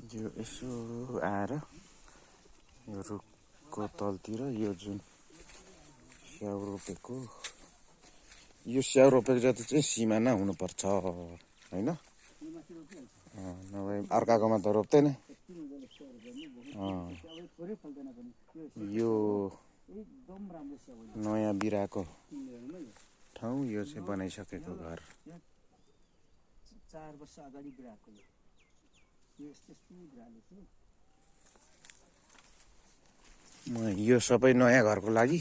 यो यसो आएर यो रुखको तलतिर यो जुन स्याउ रोपेको यो स्याउ रोपेको जति चाहिँ सिमाना हुनुपर्छ होइन, नभए अर्काकोमा त रोप्दैन। यो नयाँ बिराको ठाउँ यो चाहिँ बनाइसकेको घर। 4 वर्ष अगाडि बिराको यो सबै नयाँ घरको लागि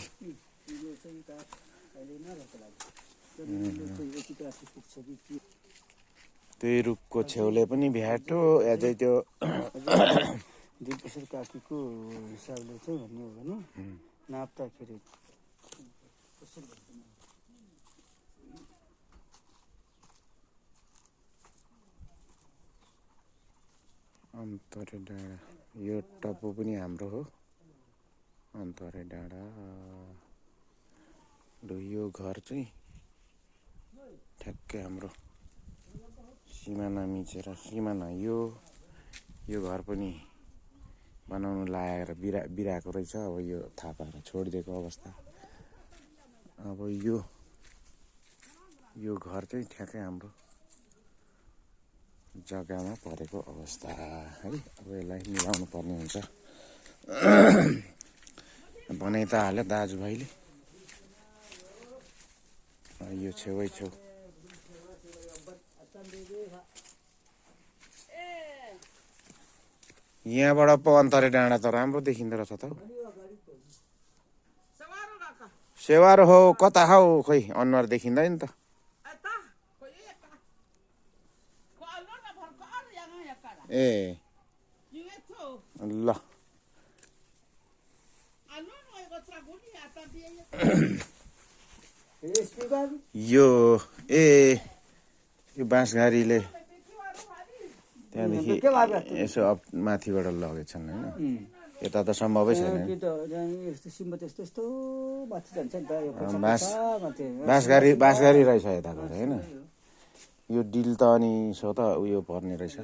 त्यही रुखको छेउले पनि भ्याटो अझै त्यो दिपेश्वर काकीको हिसाबले चाहिँ भन्ने हो भने नाप्दाखेरि अन्तरे डाँडा यो टप्पु पनि हाम्रो हो। अन्तरे डाँडा र यो घर चाहिँ ठ्याक्कै हाम्रो सिमाना मिचेर सिमाना यो घर पनि बनाउनु लागेर बिराको रहेछ। अब यो थाहा पाएर छोडिदिएको अवस्था। अब यो घर चाहिँ ठ्याक्कै हाम्रो जग्गामा परेको अवस्था है। अब यसलाई मिलाउनु पर्ने हुन्छ। बनाइ त हाल्यो दाजुभाइले। यो छेउ यहाँबाट पो अन्तरे डाँडा त राम्रो देखिँदो रहेछ त। सेवारो हो कता हौ खोइ अनुहार देखिँदैन त। ए ल यो बाँसघारीले त्यहाँदेखि यसो माथिबाट लगेछन् होइन। यता त सम्भवै छैन। बाँसघारी रहेछ यताको होइन। यो डिल त अनि सो त उयो पर्ने रहेछ।